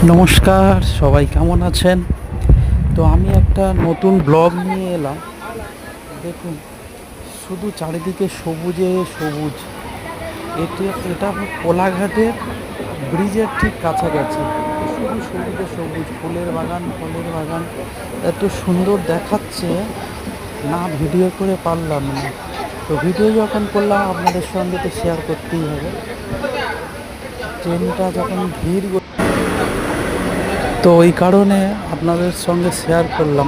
নমস্কার, সবাই কেমন আছেন? তো আমি একটা নতুন ব্লগ নিয়ে এলাম। দেখুন, শুধু চারিদিকে সবুজে সবুজ। এটা কোলাঘাটের ব্রিজের ঠিক কাছাকাছি। শুধু সবুজে সবুজ, ফুলের বাগান, ফলের বাগান। এত সুন্দর দেখাচ্ছে, না ভিডিও করে পারলাম না। তো ভিডিও যখন করলাম আপনাদের সঙ্গে তো শেয়ার করতেই হবে। ট্রেনটা যখন ভিড়, তো ওই কারণে আপনাদের সঙ্গে শেয়ার করলাম।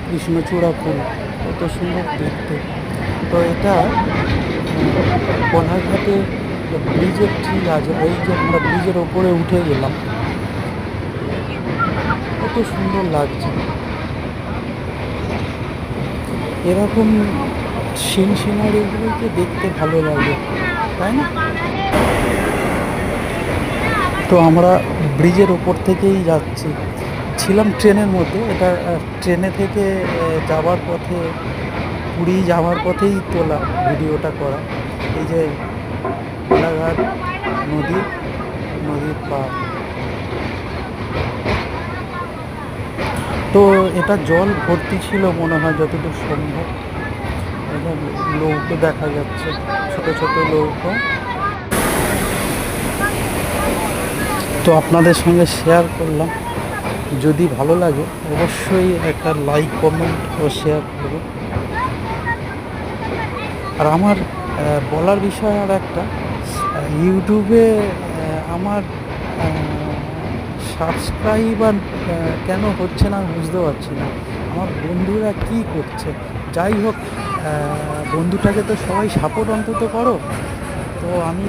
কৃষ্ণচূড়া ফুল কত সুন্দর দেখতে। তো এটা কোলাঘাটে ব্রিজের ঠিক আছে, এই যে আমরা ব্রিজের ওপরে উঠে গেলাম, কত সুন্দর লাগছে। এরকম সিনারিগুলোকে দেখতে ভালো লাগে, তাই না? তো আমরা ব্রিজের ওপর থেকেই যাচ্ছি, ছিলাম ট্রেনের মধ্যে। এটা ট্রেনে থেকে যাওয়ার পথে, পুরী যাওয়ার পথেই তোলা ভিডিওটা করা। এই যে কোলাঘাট নদীর পাড়। তো এটা জল ভর্তি ছিল মনে হয়, যতদূর সম্ভব। এটা নৌকো দেখা যাচ্ছে, ছোট ছোট নৌকো। তো আপনাদের সঙ্গে শেয়ার করলাম। যদি ভালো লাগে অবশ্যই একটা লাইক, কমেন্ট ও শেয়ার করুন। আর আমার বলার বিষয় আর একটা, ইউটিউবে আমার সাবস্ক্রাইবার কেন হচ্ছে না বুঝতে পারছি না। আমার বন্ধুরা কি করছে? যাই হোক, বন্ধুটাকে তো সবাই সাপোর্ট অন্তত করো। তো আমি